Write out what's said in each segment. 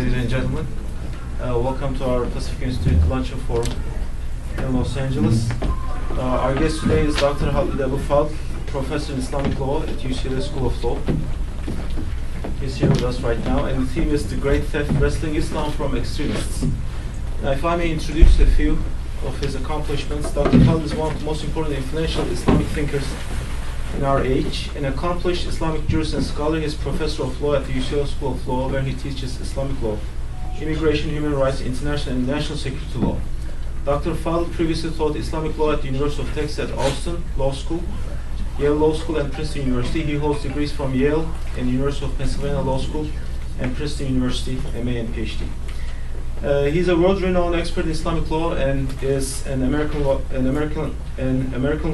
ladies and gentlemen. Welcome to our Pacifica Institute Luncheon Forum in Los Angeles. Our guest today is Dr. Khaled Abou El Fadl, Professor in Islamic Law at UCLA School of Law. He's here with us right now, and the theme is The Great Theft, Wresting Islam from Extremists. Now, if I may introduce a few of his accomplishments, Dr. Khaled is one of the most important and influential Islamic thinkers in our age. An accomplished Islamic jurist and scholar, he is Professor of Law at the UCLA School of Law, where he teaches Islamic law, immigration, human rights, international and national security law. Dr. Fadl previously taught Islamic law at the University of Texas at Austin Law School, Yale Law School, and Princeton University. He holds degrees from Yale and the University of Pennsylvania Law School and Princeton University, MA and PhD. He's a world-renowned expert in Islamic law and is an American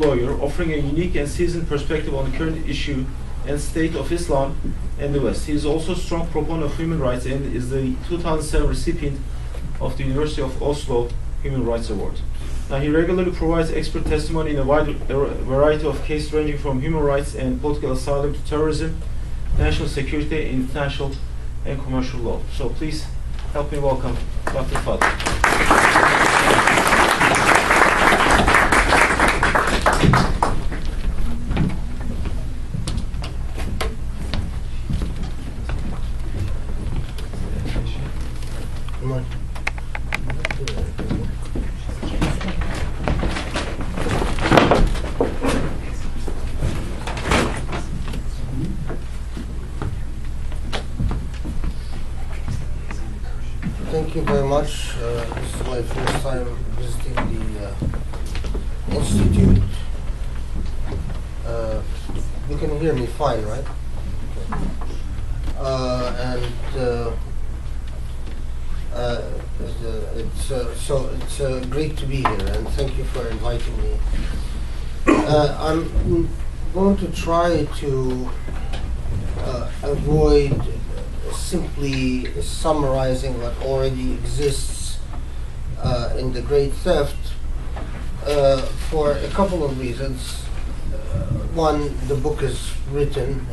lawyer, offering a unique and seasoned perspective on the current issue and state of Islam and the West. He is also a strong proponent of human rights and is the 2007 recipient of the University of Oslo Human Rights Award. Now, he regularly provides expert testimony in a wide variety of cases ranging from human rights and political asylum to terrorism, national security, international and commercial law. So please help me welcome Dr. Fadl. Thank you very much. This is my first time visiting the Institute. You can hear me fine, right? It's great to be here, and thank you for inviting me. I'm going to try to avoid simply summarizing what already exists in The Great Theft for a couple of reasons. One, the book is written.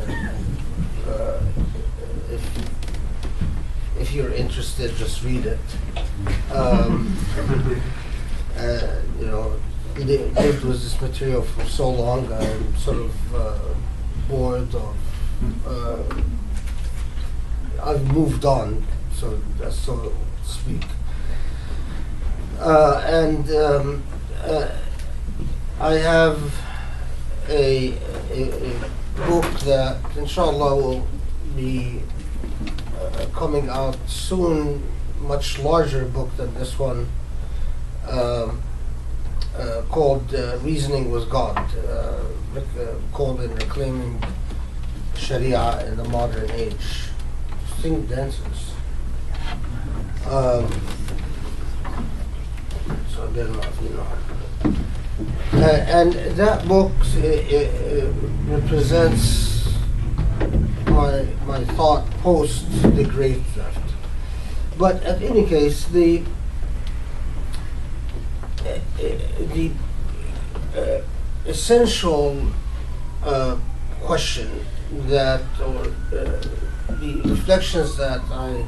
If you're interested, just read it. Lived with this material for so long, I'm sort of bored of. I've moved on, so to speak. I have a book that, inshallah, will be coming out soon, much larger book than this one, called Reasoning with God, called in Reclaiming Shariah in the Modern Age. Think dancers. So they're not, and that book represents my thought post The Great Theft. But at any case, the essential question that, or the reflections that I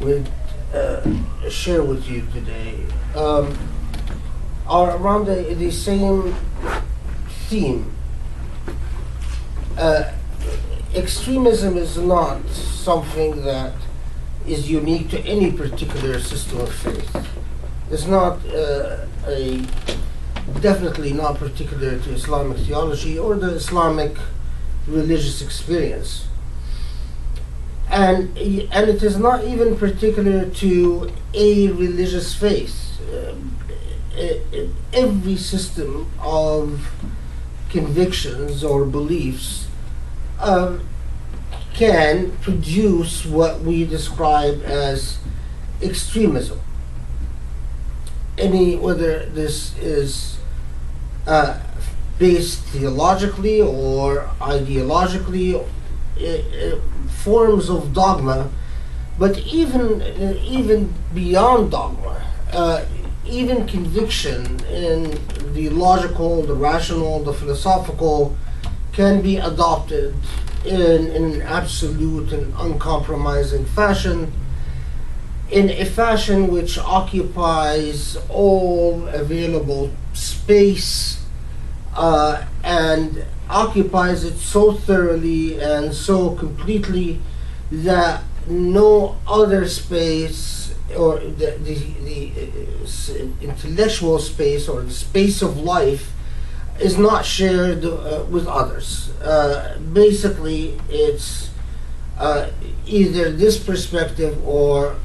would share with you today are around the same theme. Extremism is not something that is unique to any particular system of faith. It's not definitely not particular to Islamic theology or the Islamic religious experience. And it is not even particular to a religious faith. Every system of convictions or beliefs can produce what we describe as extremism. Whether this is based theologically or ideologically, forms of dogma, but even beyond dogma, even conviction in the logical, the rational, the philosophical can be adopted in an absolute and uncompromising fashion in a fashion which occupies all available space and occupies it so thoroughly and so completely that no other space, or the intellectual space or the space of life, is not shared with others. Basically, it's either this perspective or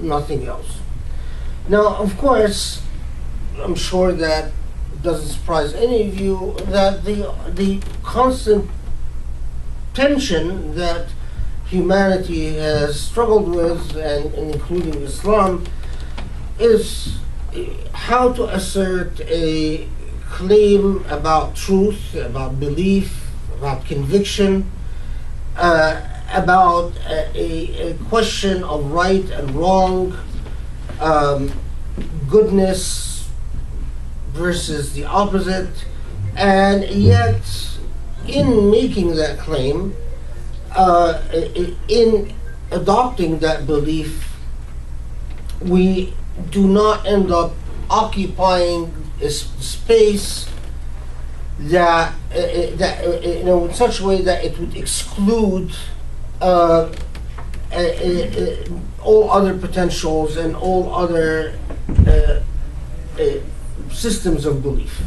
nothing else. Now, of course, I'm sure that it doesn't surprise any of you that the constant tension that humanity has struggled with, and including Islam, is how to assert a claim about truth, about belief, about conviction, about a question of right and wrong, goodness versus the opposite, and yet in making that claim, in adopting that belief, we do not end up occupying a space that in such a way that it would exclude all other potentials and all other systems of belief.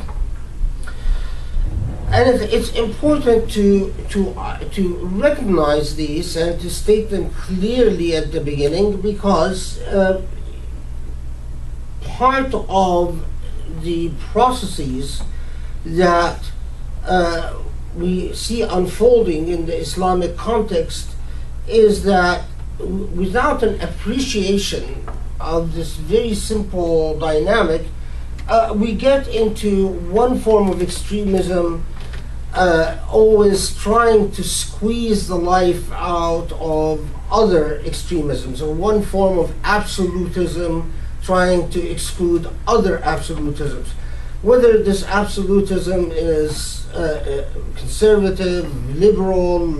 And it's important to recognize these and to state them clearly at the beginning, because part of the processes that we see unfolding in the Islamic context is that without an appreciation of this very simple dynamic, we get into one form of extremism, always trying to squeeze the life out of other extremisms, or one form of absolutism trying to exclude other absolutisms. Whether this absolutism is conservative, liberal,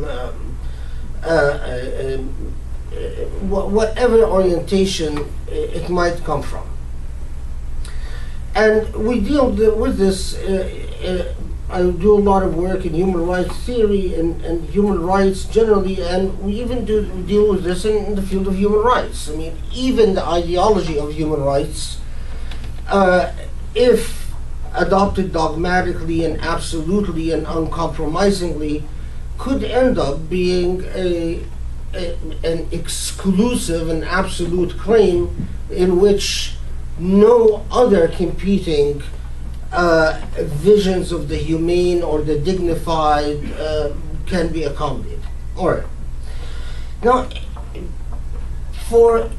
whatever orientation it might come from. And we deal with this. I do a lot of work in human rights theory and human rights generally, and we even deal with this in the field of human rights. I mean, even the ideology of human rights, if adopted dogmatically and absolutely and uncompromisingly, could end up being an exclusive and absolute claim in which no other competing visions of the humane or the dignified can be accommodated. All right. Now, for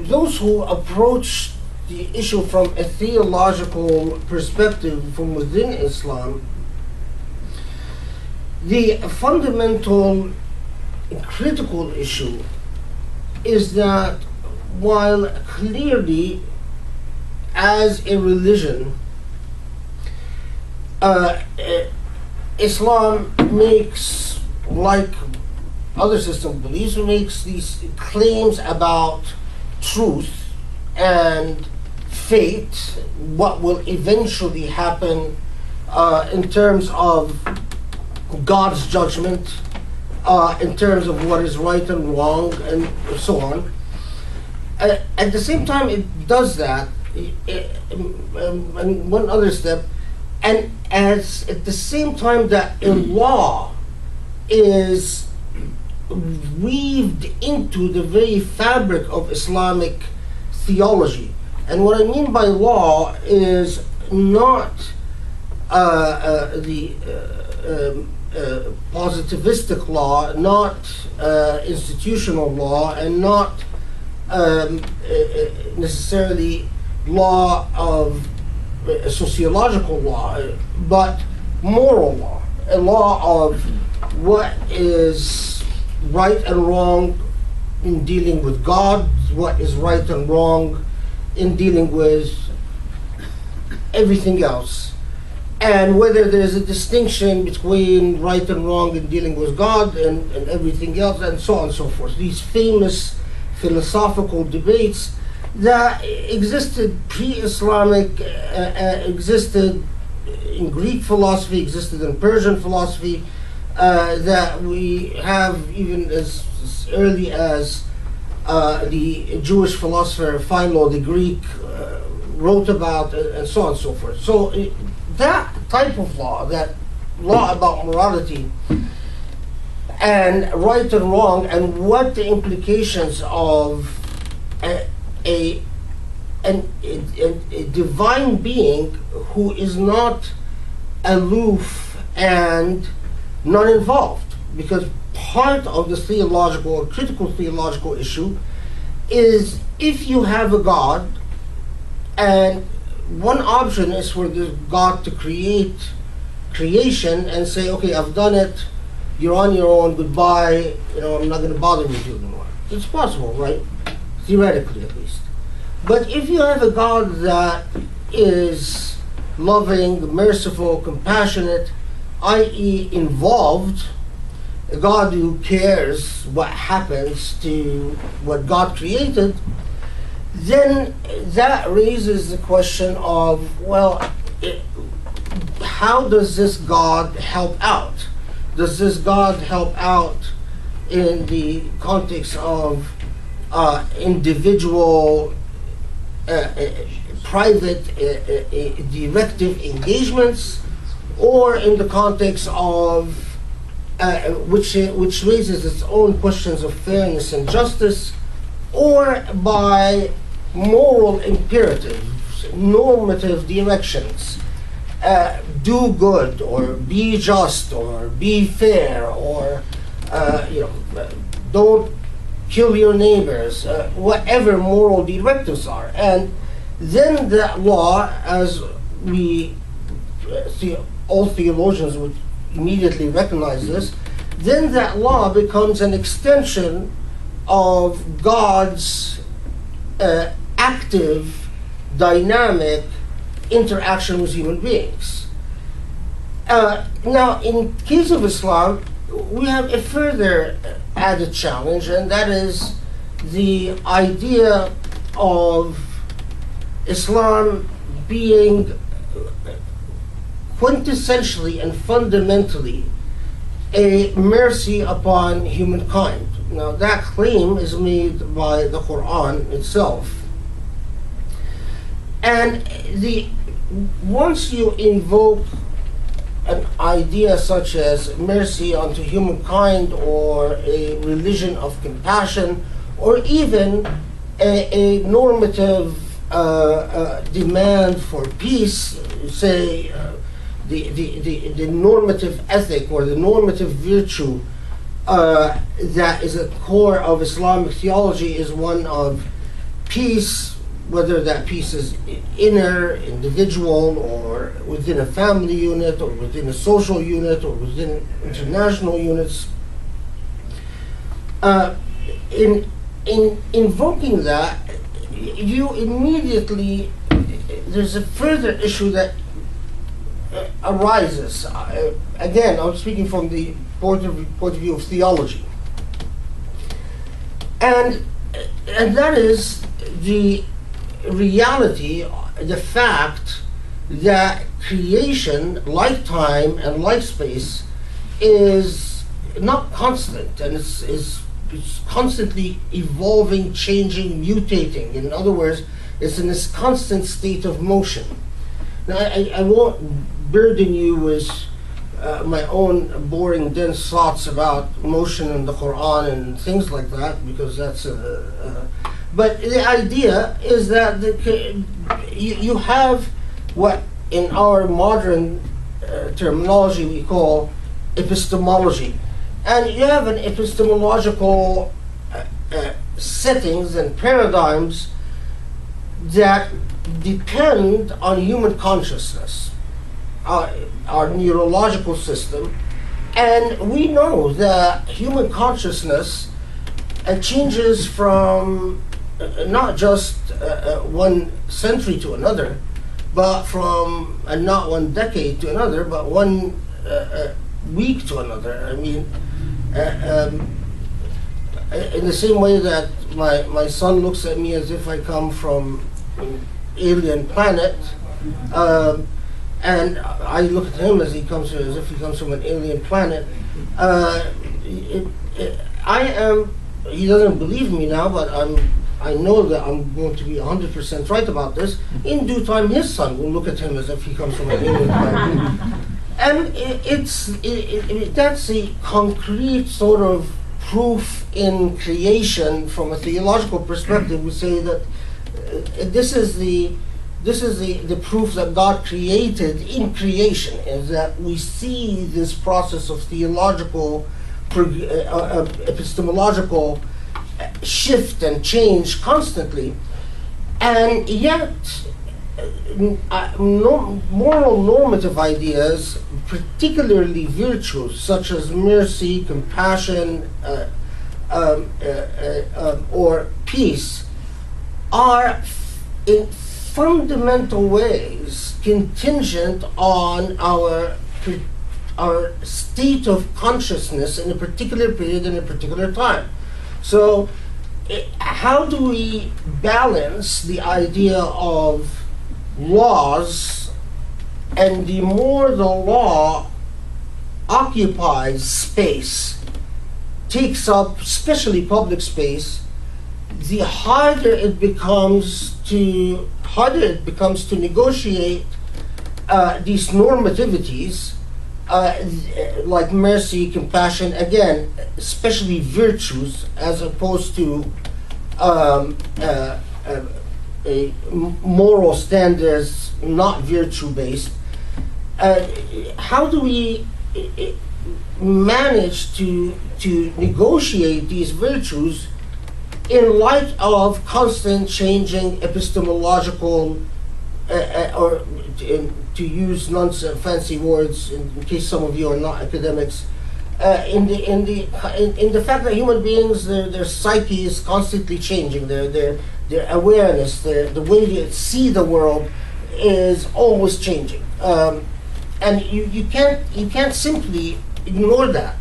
those who approach the issue from a theological perspective from within Islam, the fundamental critical issue is that while clearly as a religion, Islam makes, like other system of beliefs, makes these claims about truth and fate, what will eventually happen in terms of God's judgment, in terms of what is right and wrong, and so on. At the same time it does that, and one other step, and as at the same time that a law is weaved into the very fabric of Islamic theology. And what I mean by law is not the positivistic law, not institutional law, and not necessarily law of sociological law, but moral law, a law of what is right and wrong in dealing with God, what is right and wrong in dealing with everything else. and whether there's a distinction between right and wrong in dealing with God and everything else, and so on and so forth. These famous philosophical debates that existed pre-Islamic, existed in Greek philosophy, existed in Persian philosophy, that we have even as early as the Jewish philosopher Philo the Greek wrote about, and so on and so forth. So that type of law, that law about morality and right and wrong, and what the implications of a divine being who is not aloof and non-involved, because part of the theological or critical theological issue is if you have a God, and one option is for this God to create creation and say, okay, I've done it, you're on your own, goodbye, I'm not going to bother with you anymore. It's possible, right? Theoretically, at least. But if you have a God that is loving, merciful, compassionate, i.e. involved, a God who cares what happens to what God created, then that raises the question of, well, how does this God help out? Does this God help out in the context of individual, private, directive engagements, or in the context of which raises its own questions of fairness and justice, or by moral imperatives, normative directions, do good, or be just, or be fair, or don't kill your neighbors, whatever moral directives are. And then that law, as we all theologians would immediately recognize this, then that law becomes an extension of God's active, dynamic interaction with human beings. Now, in case of Islam, we have a further added challenge, and that is the idea of Islam being quintessentially and fundamentally a mercy upon humankind. Now, that claim is made by the Quran itself. And once you invoke an idea such as mercy unto humankind, or a religion of compassion, or even a normative demand for peace, say the normative ethic or the normative virtue that is at the core of Islamic theology is one of peace, whether that peace is inner, individual, or within a family unit, or within a social unit, or within international units. In invoking that, you immediately, there's a further issue that arises. Again, I'm speaking from the point of view of theology. And that is the reality, the fact that creation, like time and like space, is not constant, and it's constantly evolving, changing, mutating. In other words, it's in this constant state of motion. Now, I won't burden you with my own boring, dense thoughts about motion in the Quran and things like that, because that's but the idea is that you have what in our modern terminology we call epistemology. And you have an epistemological settings and paradigms that depend on human consciousness, our neurological system. And we know that human consciousness changes from not just one century to another, but from not one decade to another, but one week to another. I mean, in the same way that my son looks at me as if I come from an alien planet, and I look at him as if he comes from an alien planet. He doesn't believe me now, but I know that I'm going to be 100% right about this. In due time, his son will look at him as if he comes from an alien planet. And that's a concrete sort of proof in creation from a theological perspective. We say that this is the proof that God created in creation, is that we see this process of theological, epistemological shift and change constantly, and yet moral normative ideas, particularly virtues such as mercy, compassion, or peace, are in fundamental ways contingent on our state of consciousness in a particular period in a particular time. So how do we balance the idea of laws, and the more the law occupies space, takes up especially public space, the harder it becomes to negotiate these normativities, like mercy, compassion, again, especially virtues, as opposed to moral standards not virtue-based. How do we manage to negotiate these virtues in light of constant changing epistemological, or to use fancy words, in case some of you are not academics, in the fact that human beings, their psyche is constantly changing, their awareness, the way they see the world is always changing, and you can't simply ignore that.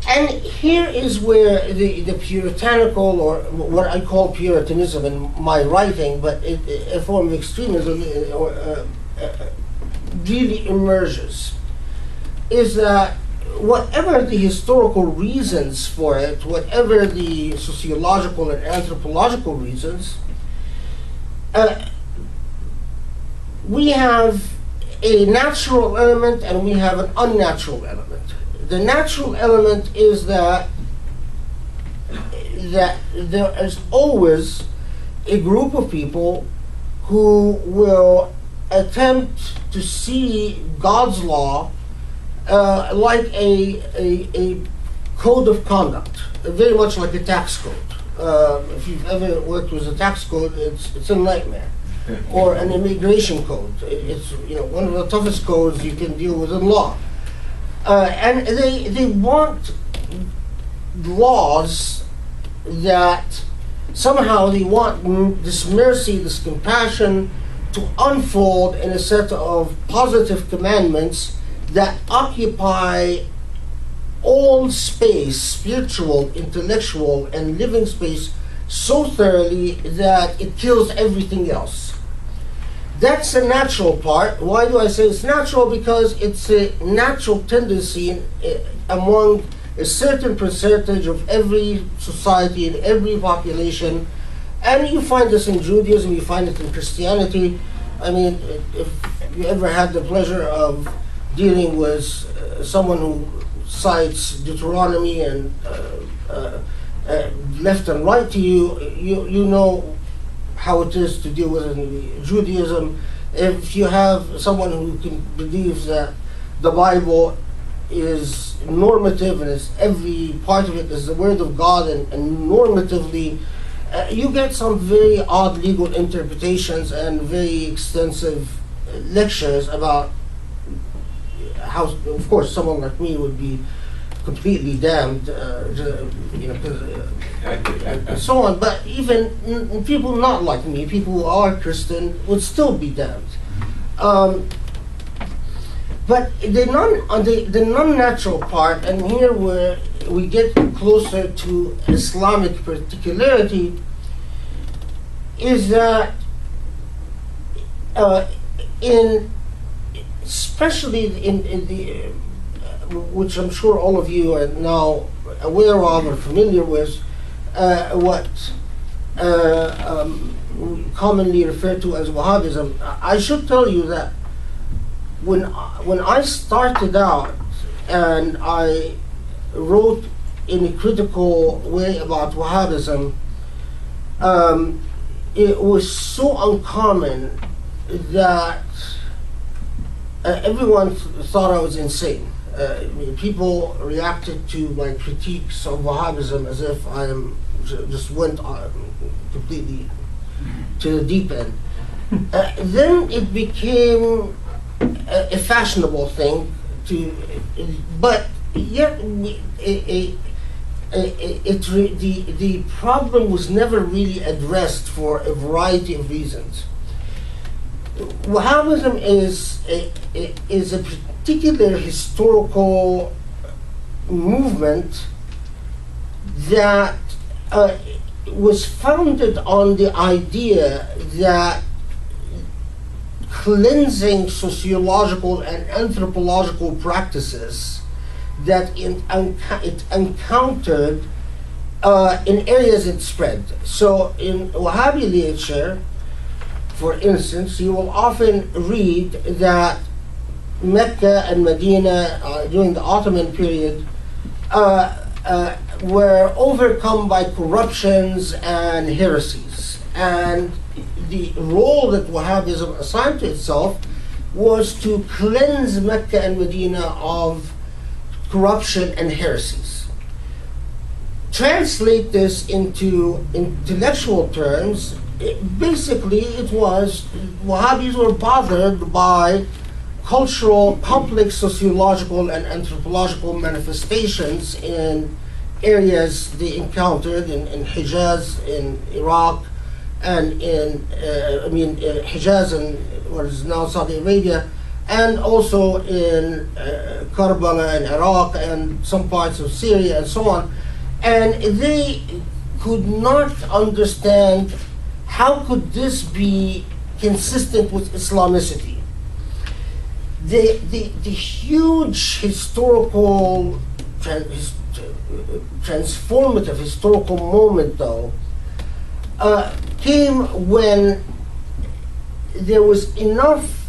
And here is where the puritanical, or what I call Puritanism in my writing, but a form of extremism, really emerges, is that whatever the historical reasons for it, whatever the sociological and anthropological reasons, we have a natural element and we have an unnatural element. The natural element is that there is always a group of people who will attempt to see God's law like a code of conduct, very much like a tax code. If you've ever worked with a tax code, it's a nightmare. Or an immigration code. It's one of the toughest codes you can deal with in law. And they want laws that somehow they want this mercy, this compassion to unfold in a set of positive commandments that occupy all space, spiritual, intellectual, and living space so thoroughly that it kills everything else. That's the natural part. Why do I say it's natural? Because it's a natural tendency among a certain percentage of every society and every population. And you find this in Judaism, you find it in Christianity. I mean, if you ever had the pleasure of dealing with someone who cites Deuteronomy and left and right to you, you know how it is to deal with it in Judaism. If you have someone who believes that the Bible is normative and every part of it is the Word of God, and normatively, you get some very odd legal interpretations and very extensive lectures about how, of course, someone like me would be completely damned, and so on. But even people not like me, people who are Christian, would still be damned. But the non-natural part, and here where we get closer to Islamic particularity, is that especially in the which I'm sure all of you are now aware of or familiar with, what commonly referred to as Wahhabism. I should tell you that when I started out and I wrote in a critical way about Wahhabism, it was so uncommon that everyone thought I was insane. People reacted to my critiques of Wahhabism as if I just went completely to the deep end. Then it became a fashionable thing but yet the problem was never really addressed for a variety of reasons. Wahhabism is a particular historical movement that was founded on the idea that cleansing sociological and anthropological practices that it encountered in areas it spread. So in Wahhabi literature, for instance, you will often read that Mecca and Medina during the Ottoman period were overcome by corruptions and heresies. And the role that Wahhabism assigned to itself was to cleanse Mecca and Medina of corruption and heresies. Translate this into intellectual terms, basically it was Wahhabis were bothered by cultural, complex sociological and anthropological manifestations in areas they encountered in Hijaz, in Iraq, and Hijaz and what is now Saudi Arabia, and also in Karbala in Iraq and some parts of Syria and so on. And they could not understand how could this be consistent with Islamicity. The huge historical, transformative historical moment, though, came when there was enough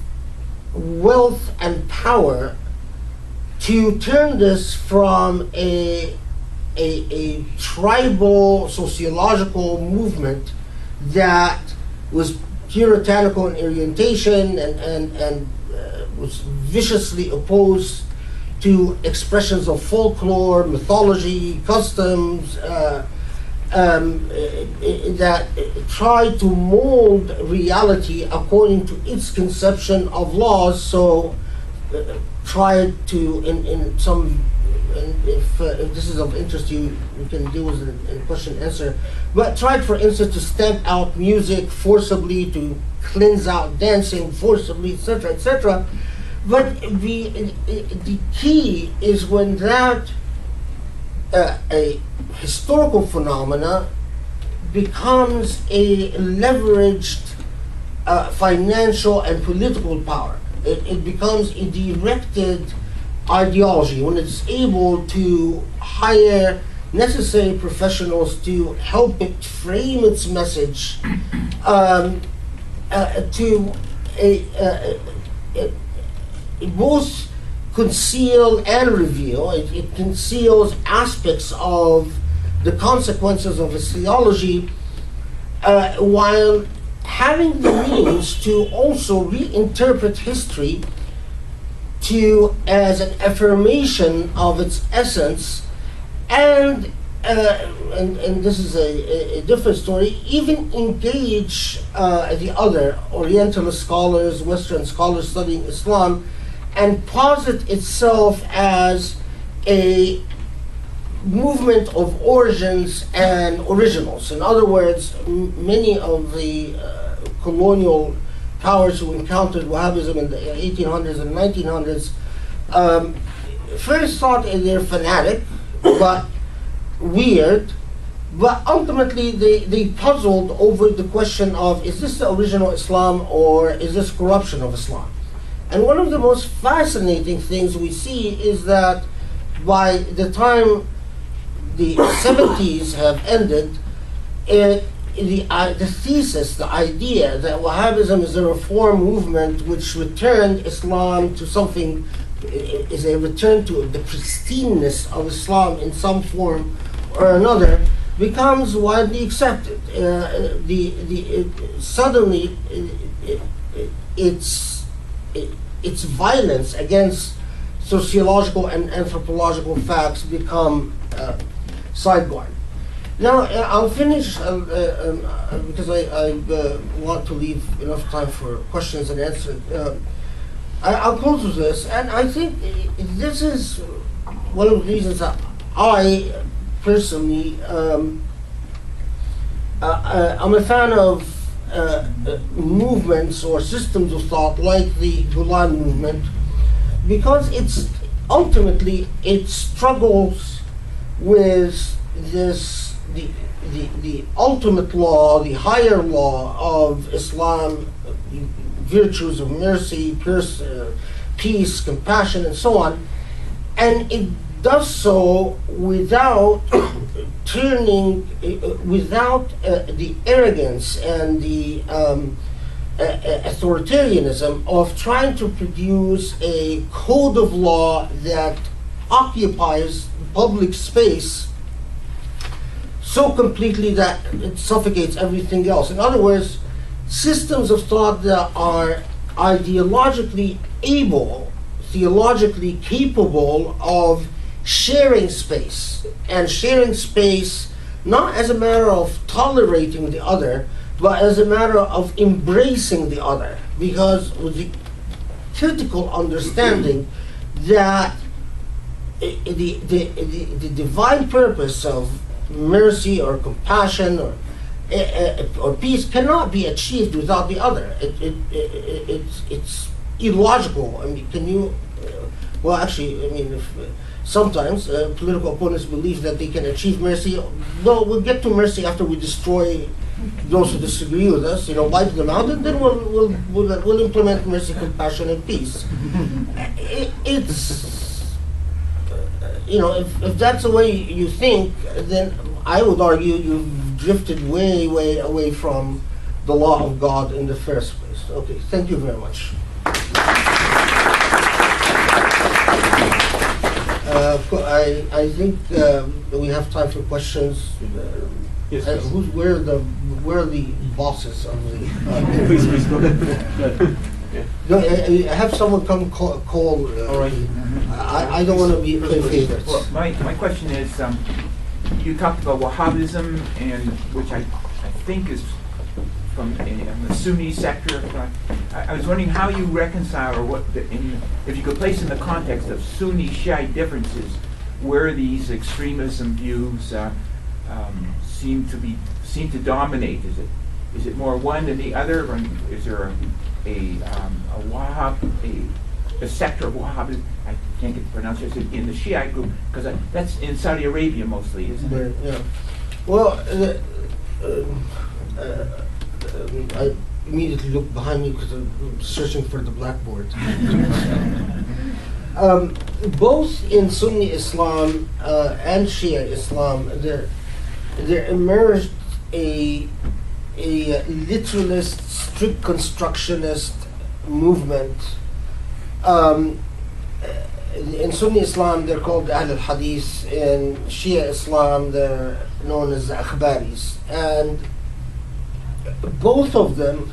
wealth and power to turn this from a tribal sociological movement that was puritanical in orientation and was viciously opposed to expressions of folklore, mythology, customs, that tried to mold reality according to its conception of laws. So tried to, in some, and if this is of interest, you can deal with it in question and answer, but tried, for instance, to stamp out music forcibly, to cleanse out dancing forcibly, etc., etc. But the key is when that a historical phenomena becomes a leveraged financial and political power. It becomes a directed ideology when it's able to hire necessary professionals to help it frame its message to both conceal and reveal. It conceals aspects of the consequences of its theology while having the means to also reinterpret history as an affirmation of its essence, and this is a different story, even engage the other Orientalist scholars, Western scholars studying Islam, and posit itself as a movement of origins and originals. In other words, many of the colonial powers who encountered Wahhabism in the 1800s and 1900s first thought they're fanatic, but weird, but ultimately they puzzled over the question of, is this the original Islam or is this corruption of Islam? And one of the most fascinating things we see is that by the time the 70s have ended, the thesis, the idea that Wahhabism is a reform movement which returned Islam to something, is a return to the pristineness of Islam in some form or another, becomes widely accepted. Suddenly, its violence against sociological and anthropological facts become sidebarred. Now, I'll finish because I want to leave enough time for questions and answers. I'll close with this, and I think this is one of the reasons that I personally I'm a fan of movements or systems of thought like the Gulen movement, because it's ultimately it struggles with this the ultimate law, the higher law of Islam, virtues of mercy, peace, compassion, and so on, and it does so without without the arrogance and the authoritarianism of trying to produce a code of law that occupies public space so completely that it suffocates everything else. In other words, systems of thought that are ideologically able, theologically capable of sharing space, and sharing space not as a matter of tolerating the other, but as a matter of embracing the other, because with the critical understanding that the divine purpose of mercy or compassion or peace cannot be achieved without the other. It's illogical. I mean, can you? Well, actually, I mean, if sometimes political opponents believe that they can achieve mercy. Well, we'll get to mercy after we destroy those who disagree with us. You know, wipe them out, and then we'll implement mercy, compassion, and peace. It's you know, if that's the way you think, then I would argue you've drifted way, way away from the law of God in the first place. Okay, thank you very much. I think we have time for questions. Yes, Where are the bosses of the? Please go ahead. No, have someone come call. All right. I don't want to be favorites. Well, my question is, you talked about Wahhabism, and which I think is from the Sunni sector. I was wondering how you reconcile, or if you could place in the context of Sunni Shiite differences, where these extremism views seem to dominate. Is it more one than the other, or is there a sector of Wahhabism? I can't get the pronunciation in the Shiite group, because that's in Saudi Arabia mostly, isn't it? Yeah. Well, I immediately looked behind me because I'm searching for the blackboard. Both in Sunni Islam and Shia Islam, there emerged a literalist, strict constructionist movement. In Sunni Islam, they're called Ahl al-Hadith. In Shia Islam, they're known as the Akhbaris. And both of them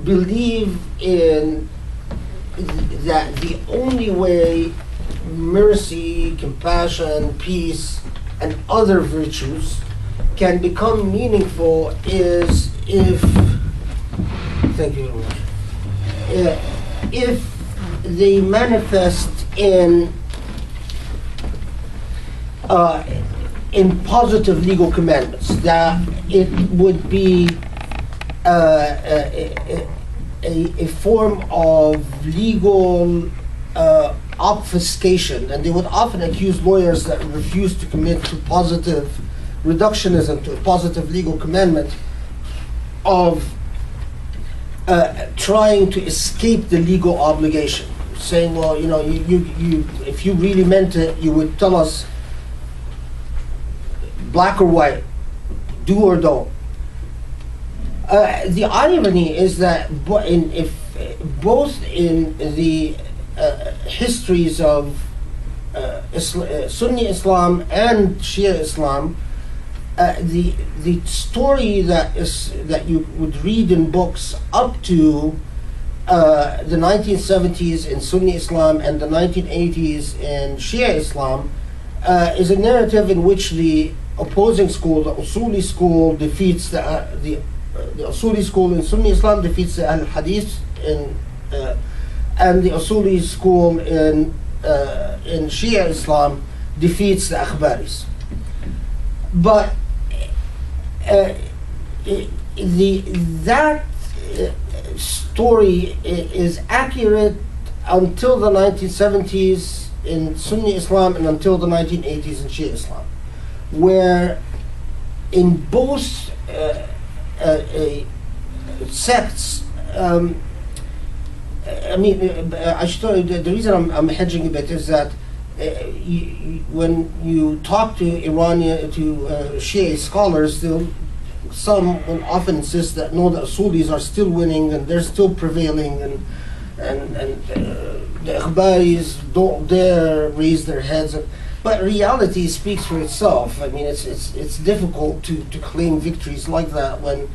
believe in that the only way mercy, compassion, peace, and other virtues can become meaningful is if, thank you very much, if they manifest in in positive legal commandments, that it would be a form of legal obfuscation, and they would often accuse lawyers that refuse to commit to positive reductionism, to a positive legal commandment, of trying to escape the legal obligation, saying, well, you if you really meant it, you would tell us black or white, do or don't. The irony is that both in the histories of Sunni Islam and Shia Islam, the story that you would read in books up to the 1970s in Sunni Islam and the 1980s in Shia Islam is a narrative in which the opposing school, the Usuli school, defeats the Usuli school in Sunni Islam defeats the Ahl Hadith and the Usuli school in Shia Islam defeats the Akhbaris. But that story is accurate until the 1970s in Sunni Islam and until the 1980s in Shia Islam, where in both sects, I should tell you the reason I'm hedging a bit is that when you talk to Iranian, to Shia scholars, some will often insist that no, the Usulis are still winning and they're still prevailing, and the Akhbaris don't dare raise their heads. But reality speaks for itself. I mean, it's difficult to claim victories like that when.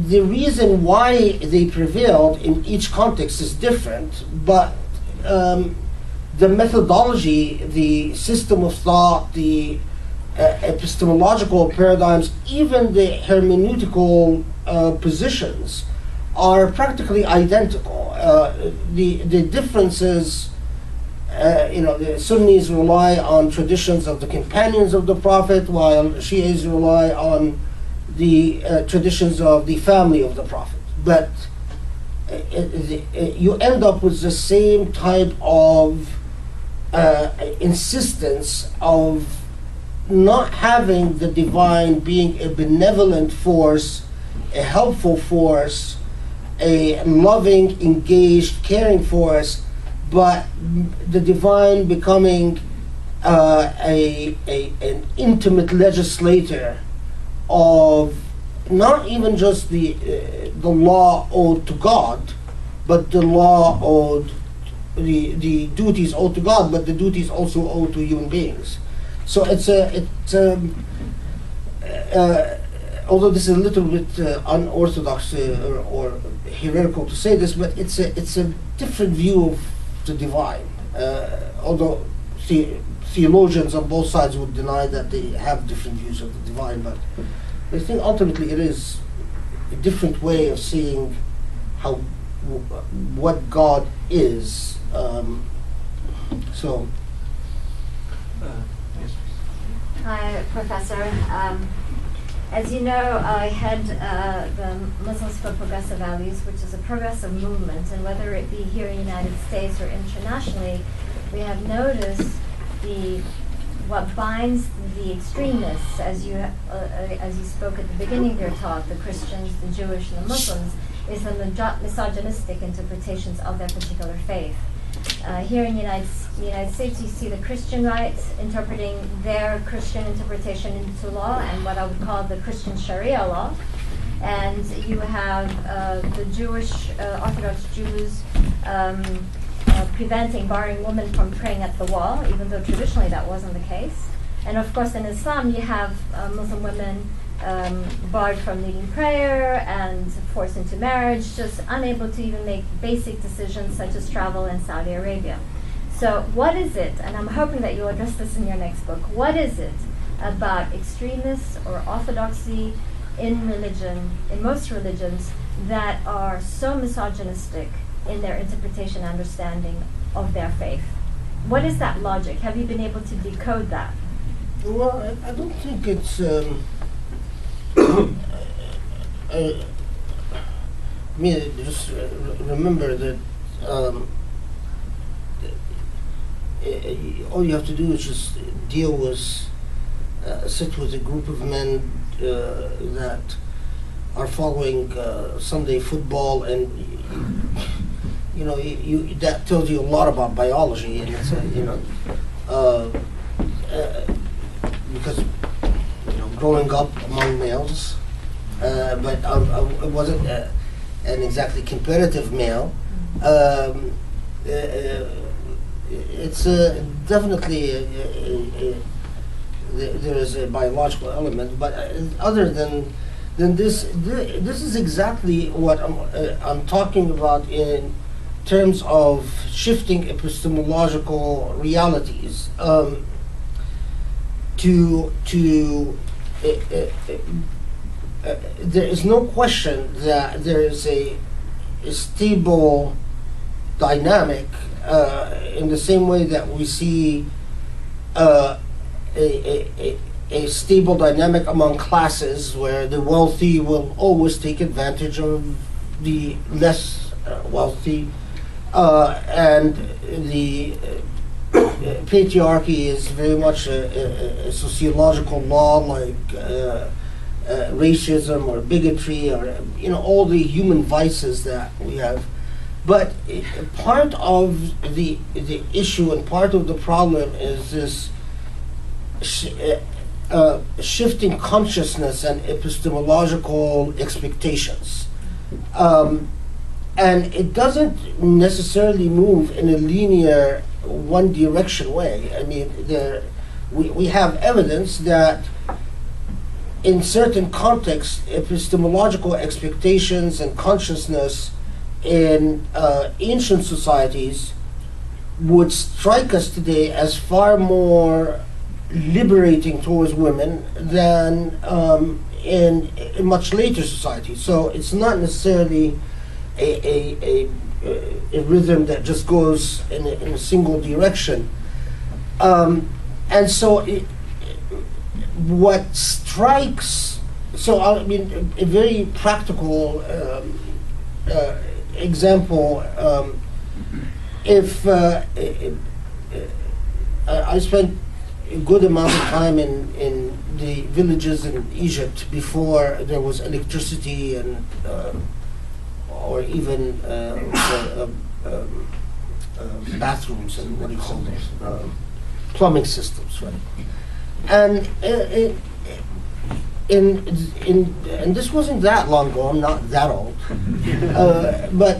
The reason why they prevailed in each context is different, but the methodology, the system of thought, the epistemological paradigms, even the hermeneutical positions are practically identical. The differences, the Sunnis rely on traditions of the companions of the Prophet, while Shias rely on the traditions of the family of the Prophet. But you end up with the same type of insistence of not having the divine being a benevolent force, a helpful force, a loving, engaged, caring force, but the divine becoming an intimate legislator of not even just the law owed to God, but the law owed, the duties owed to God, but the duties also owed to human beings. So although this is a little bit unorthodox or heretical to say this, but it's a different view of the divine. Although theologians on both sides would deny that they have different views of the divine, but I think ultimately it is a different way of seeing what God is. Hi, Professor. As you know, I head the Muslims for Progressive Values, which is a progressive movement, and whether it be here in the United States or internationally, we have noticed what binds the extremists, as you spoke at the beginning of your talk, the Christians, the Jewish, and the Muslims, is the misogynistic interpretations of their particular faith. Here in the United States, you see the Christian right interpreting their Christian interpretation into law, and what I would call the Christian Shariah law. And you have the Jewish, Orthodox Jews barring women from praying at the wall, even though traditionally that wasn't the case. And of course in Islam you have Muslim women barred from leading prayer and forced into marriage, just unable to even make basic decisions such as travel in Saudi Arabia. So what is it, and I'm hoping that you'll address this in your next book, what is it about extremists or orthodoxy in religion, in most religions, that are so misogynistic in their interpretation and understanding of their faith? what is that logic? Have you been able to decode that? Well, I don't think it's. I mean, just remember that all you have to do is just deal with, sit with a group of men that are following Sunday football, and you know, that tells you a lot about biology, and it's, you know, because you know, growing up among males, but I wasn't an exactly competitive male. It's definitely there is a biological element, but other than this, this is exactly what I'm talking about in terms of shifting epistemological realities. There is no question that there is a stable dynamic in the same way that we see a stable dynamic among classes, where the wealthy will always take advantage of the less wealthy, and the patriarchy is very much a sociological law, like racism or bigotry, or you know, all the human vices that we have. But part of the issue and part of the problem is this shifting consciousness and epistemological expectations. And it doesn't necessarily move in a linear, one-direction way. I mean, we have evidence that in certain contexts, epistemological expectations and consciousness in ancient societies would strike us today as far more liberating towards women than in much later societies. So it's not necessarily a rhythm that just goes in a single direction. And so what strikes, so I mean, a very practical example, if I spent a good amount of time in the villages in Egypt before there was electricity and or even bathrooms and what do you call those, plumbing systems, right? And and this wasn't that long ago. I'm not that old, but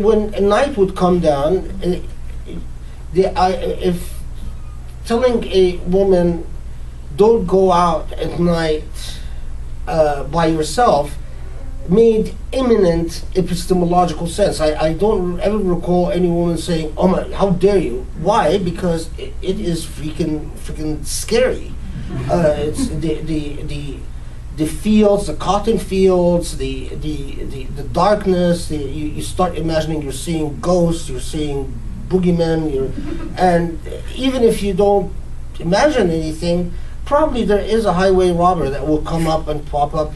when a night would come down, if telling a woman don't go out at night by yourself made imminent epistemological sense. I don't ever recall any woman saying, "Oh my, how dare you?" Why? Because it is freaking scary. It's the fields, the cotton fields, the darkness. You start imagining you're seeing ghosts, you're seeing boogeymen, and even if you don't imagine anything, probably there is a highway robber that will come up and pop up.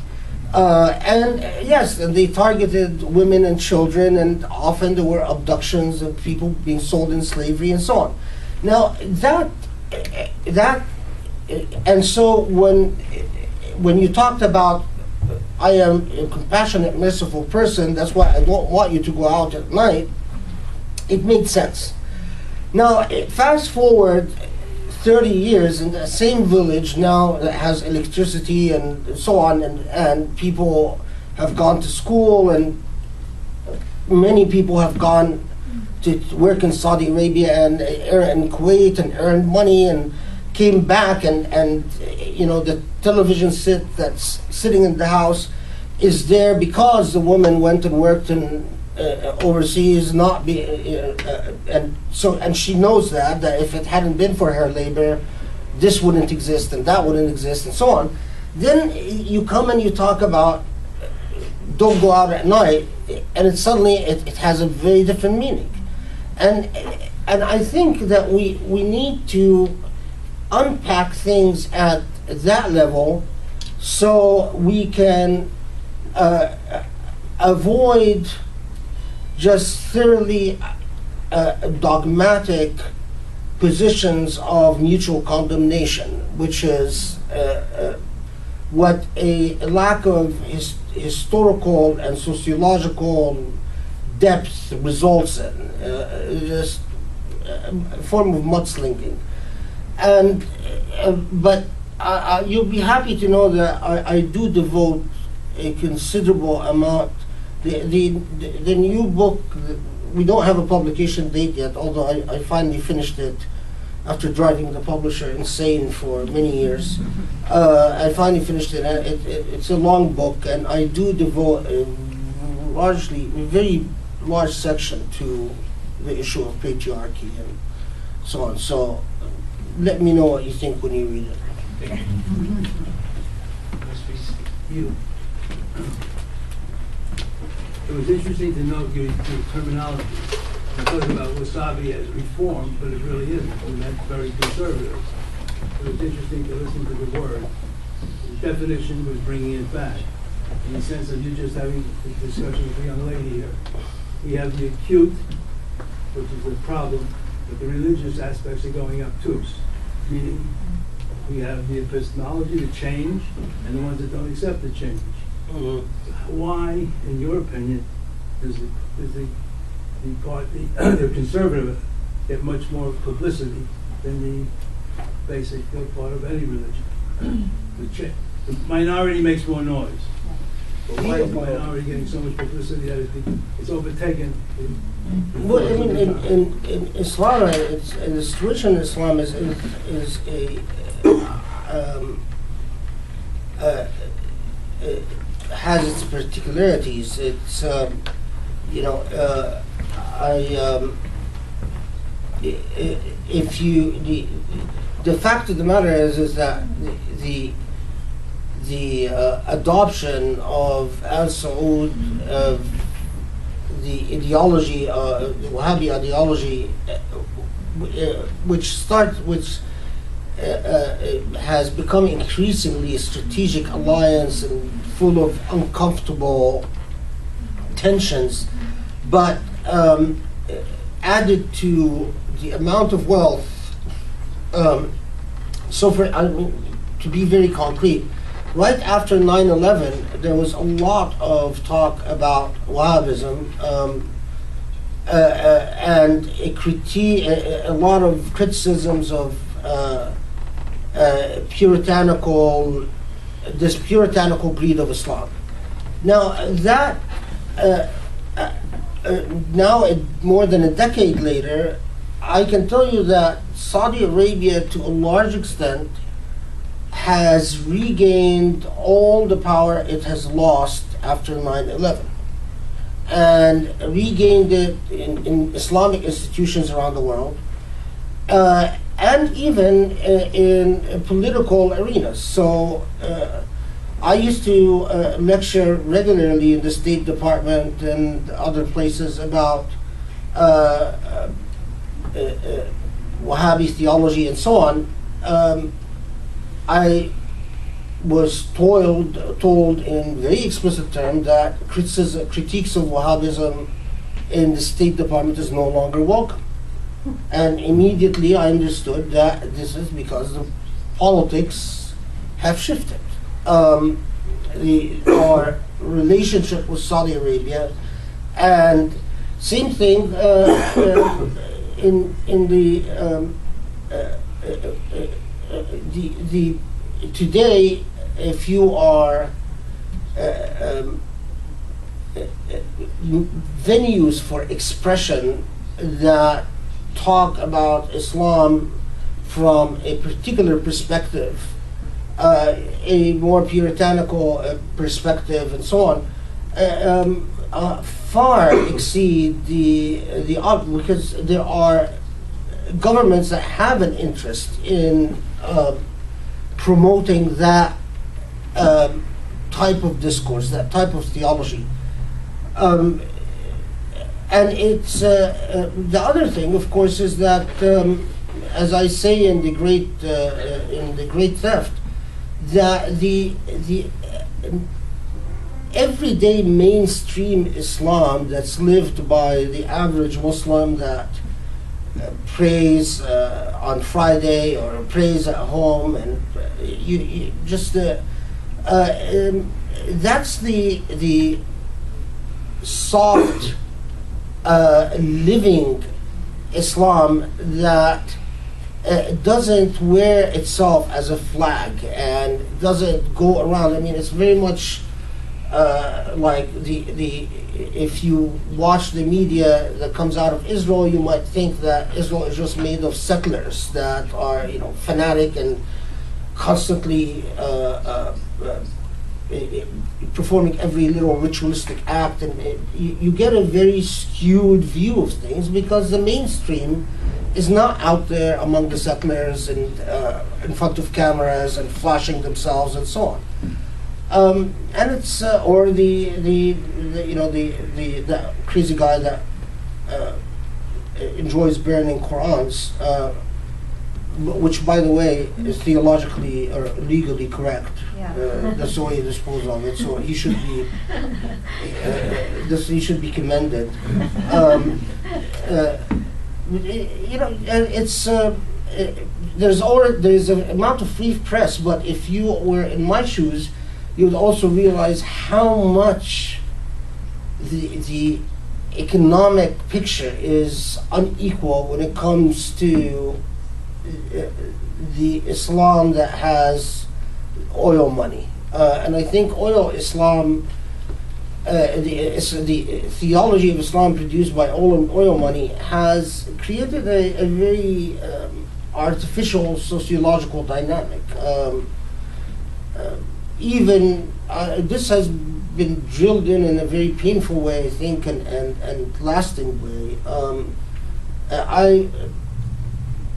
And yes, and they targeted women and children, and often there were abductions of people being sold in slavery and so on. Now and so when you talked about, I am a compassionate, merciful person, that's why I don't want you to go out at night, it made sense. Now, fast forward 30 years in the same village now that has electricity and so on, and people have gone to school, and many people have gone to work in Saudi Arabia and Kuwait and earned money and came back, and you know, the television set that's sitting in the house is there because the woman went and worked in overseas, and she knows that if it hadn't been for her labor, this wouldn't exist and that wouldn't exist and so on. Then you come and you talk about don't go out at night, and suddenly it has a very different meaning. And and I think that we need to unpack things at that level so we can avoid just thoroughly dogmatic positions of mutual condemnation, which is what a lack of historical and sociological depth results in, just a form of mudslinging. And but you'll be happy to know that I do devote a considerable amount. The new book, we don't have a publication date yet, although I finally finished it after driving the publisher insane for many years. I finally finished it. It's a long book, and I do devote a very large section to the issue of patriarchy and so on. So let me know what you think when you read it. Thank you. You. It was interesting to note your terminology. You're talking about wasabi as reform, but it really isn't, and that's very conservative. It was interesting to listen to the word. The definition was bringing it back, in the sense of you just having a discussion with the young lady here. We have the acute, which is the problem, but the religious aspects are going up too. Meaning, we have the epistemology, the change, and the ones that don't accept the change. Why, in your opinion, does the party, the conservative, get much more publicity than the basic part of any religion? The minority makes more noise. But why is the minority getting so much publicity that it's overtaken? Well, I mean, in Islam, the situation in Islam is has its particularities. It's if you the fact of the matter is that the adoption of Al Saud of the ideology, the Wahhabi ideology, which has become increasingly a strategic alliance and full of uncomfortable tensions, but added to the amount of wealth. To be very concrete, right after 9/11, there was a lot of talk about Wahhabism and a lot of criticisms of this puritanical breed of Islam. Now that more than a decade later, I can tell you that Saudi Arabia, to a large extent, has regained all the power it has lost after 9/11, and regained it in Islamic institutions around the world, and even in political arenas. So I used to lecture regularly in the State Department and other places about Wahhabi theology and so on. I was told in very explicit terms that critiques of Wahhabism in the State Department is no longer welcome. And immediately I understood that this is because the politics have shifted. Our relationship with Saudi Arabia, and same thing in the today, if you are venues for expression that talk about Islam from a particular perspective, a more puritanical perspective, and so on, far exceed because there are governments that have an interest in promoting that type of discourse, that type of theology. and it's the other thing, of course, is that as I say in the Great Theft, that the everyday mainstream Islam that's lived by the average Muslim that prays on Friday or prays at home, and you just that's the soft living Islam that doesn't wear itself as a flag and doesn't go around. I mean, it's very much like if you watch the media that comes out of Israel, you might think that Israel is just made of settlers that are, fanatic and constantly performing every little ritualistic act, and you get a very skewed view of things because the mainstream is not out there among the settlers and in front of cameras and flashing themselves and so on. And it's or the crazy guy that enjoys burning Qurans, which, by the way, is theologically or legally correct. Yeah. That's the way he disposed of it. So he should be he should be commended. It's there's an amount of free press, but if you were in my shoes, you would also realize how much the economic picture is unequal when it comes to the Islam that has oil money. And I think oil Islam, the theology of Islam produced by oil money has created a very artificial sociological dynamic. This has been drilled in a very painful way, I think, and lasting way.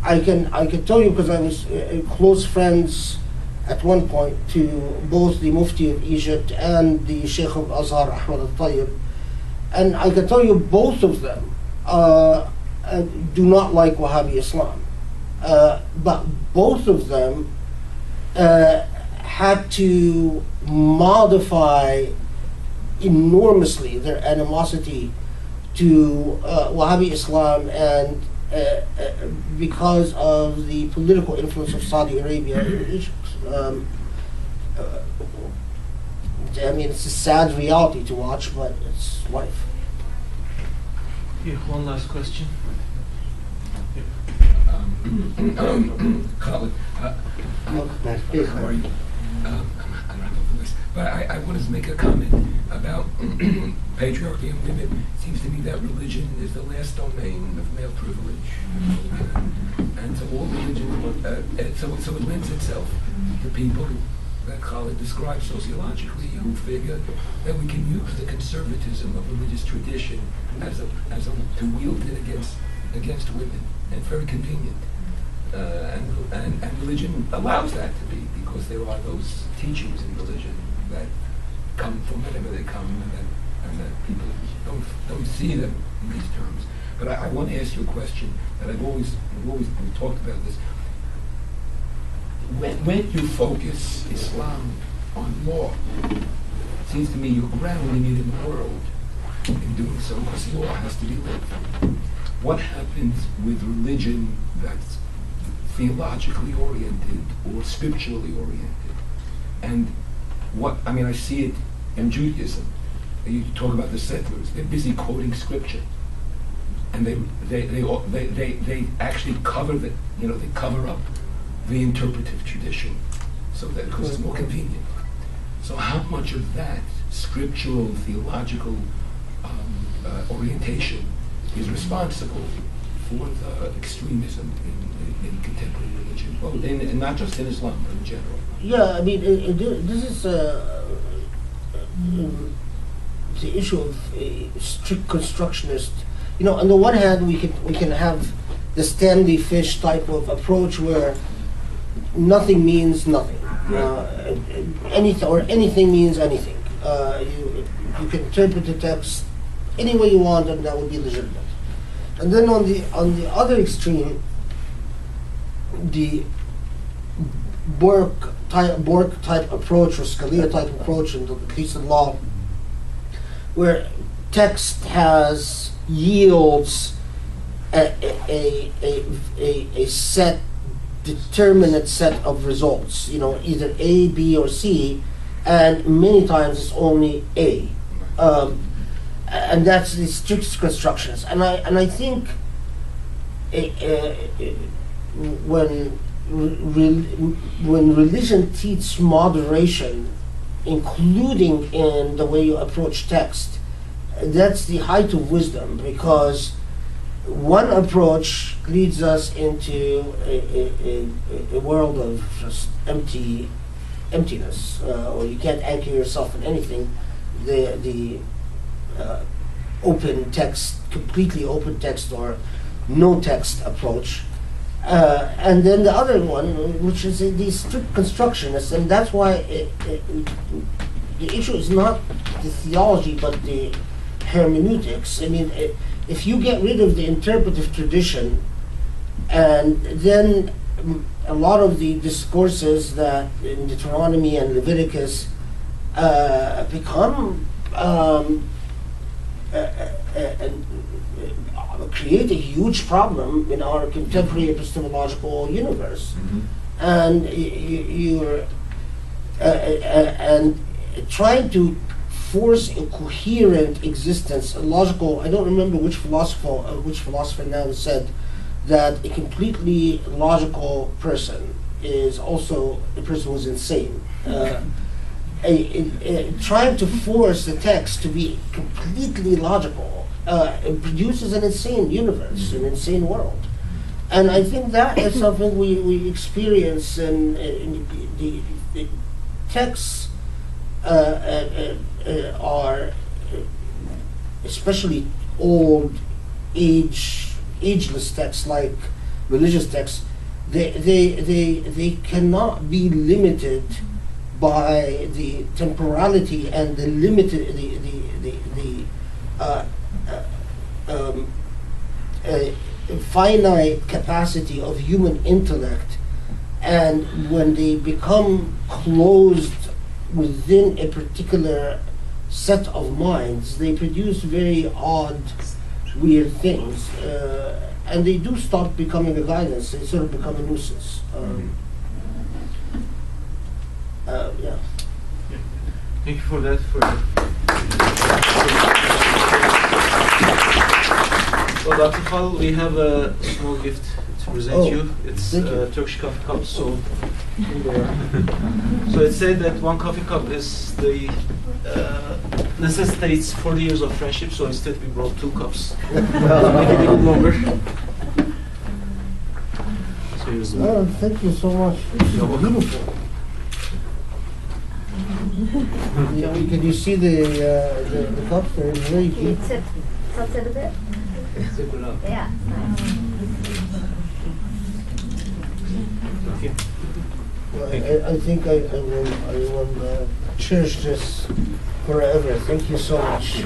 I can tell you, because I was close friends at one point to both the Mufti of Egypt and the Sheikh of Azhar, Ahmad al-Tayyib, and I can tell you both of them do not like Wahhabi Islam, but both of them had to modify enormously their animosity to Wahhabi Islam, and because of the political influence of Saudi Arabia in Egypt. I mean, it's a sad reality to watch, but it's life. Yeah, one last question. Khaled, how are you? I'm not over this, but I wanted to make a comment about patriarchy and women. It seems to me that religion is the last domain of male privilege, and so all religion, so it lends itself to people that Khaled describes sociologically, who figure that we can use the conservatism of religious tradition as a to wield it against women, and very convenient. And religion allows that to be, because there are those teachings in religion that come from whenever they come, and that people don't see them in these terms. But I want to ask you a question that we've talked about this. When you focus Islam on law, it seems to me you're grounding it in the world in doing so, because law has to be lived. What happens with religion that's theologically oriented or scripturally oriented? And I see it in Judaism. You talk about the settlers; they're busy quoting scripture, and they actually cover cover up the interpretive tradition, so that because it's more convenient. So how much of that scriptural theological orientation is responsible for the extremism in contemporary religion, well, and not just in Islam, but in general? Yeah, I mean, this is the issue of strict constructionist. On the one hand, we can have the Stanley Fish type of approach where nothing means nothing. Anything means anything. You can interpret the text any way you want, and that would be legitimate. And then on the other extreme, the Borg type approach or Scalia type approach in the case of law, where text yields a set, determinate set of results, either A, B, or C, and many times it's only A. And that's the strict constructions. And I think when religion teaches moderation, including in the way you approach text, that's the height of wisdom, because one approach leads us into a world of just emptiness, or you can't anchor yourself in anything. The open text, completely open text, or no text approach. And then the other one, which is the strict constructionist, and that's why the issue is not the theology but the hermeneutics. I mean, if you get rid of the interpretive tradition, and then a lot of the discourses that in Deuteronomy and Leviticus become create a huge problem in our contemporary epistemological universe. And you're and trying to force a coherent existence, a logical. I don't remember which philosopher now said that a completely logical person is also a person who's insane. Trying to force the text to be completely logical it produces an insane universe, an insane world. And I think that is something we experience in the texts are, especially ageless texts like religious texts, they cannot be limited by the temporality and the limited finite capacity of human intellect, and when they become closed within a particular set of minds, they produce very odd, weird things, and they do stop becoming a guidance. They sort of become a nuisance. Yeah. Thank you for that. Well, Dr. Fadl, we have a small gift to present you. It's Turkish coffee cups. So it said that one coffee cup is the necessitates 40 years of friendship. So instead, we brought 2 cups. Make it a little longer. So here's the Oh, thank you so much. This is beautiful. Yeah, can you see the cups? They're very Can you deep. tilt it a bit? Zip it up. Yeah, nice. Okay. Well, I think I will cherish this forever. Thank you so much.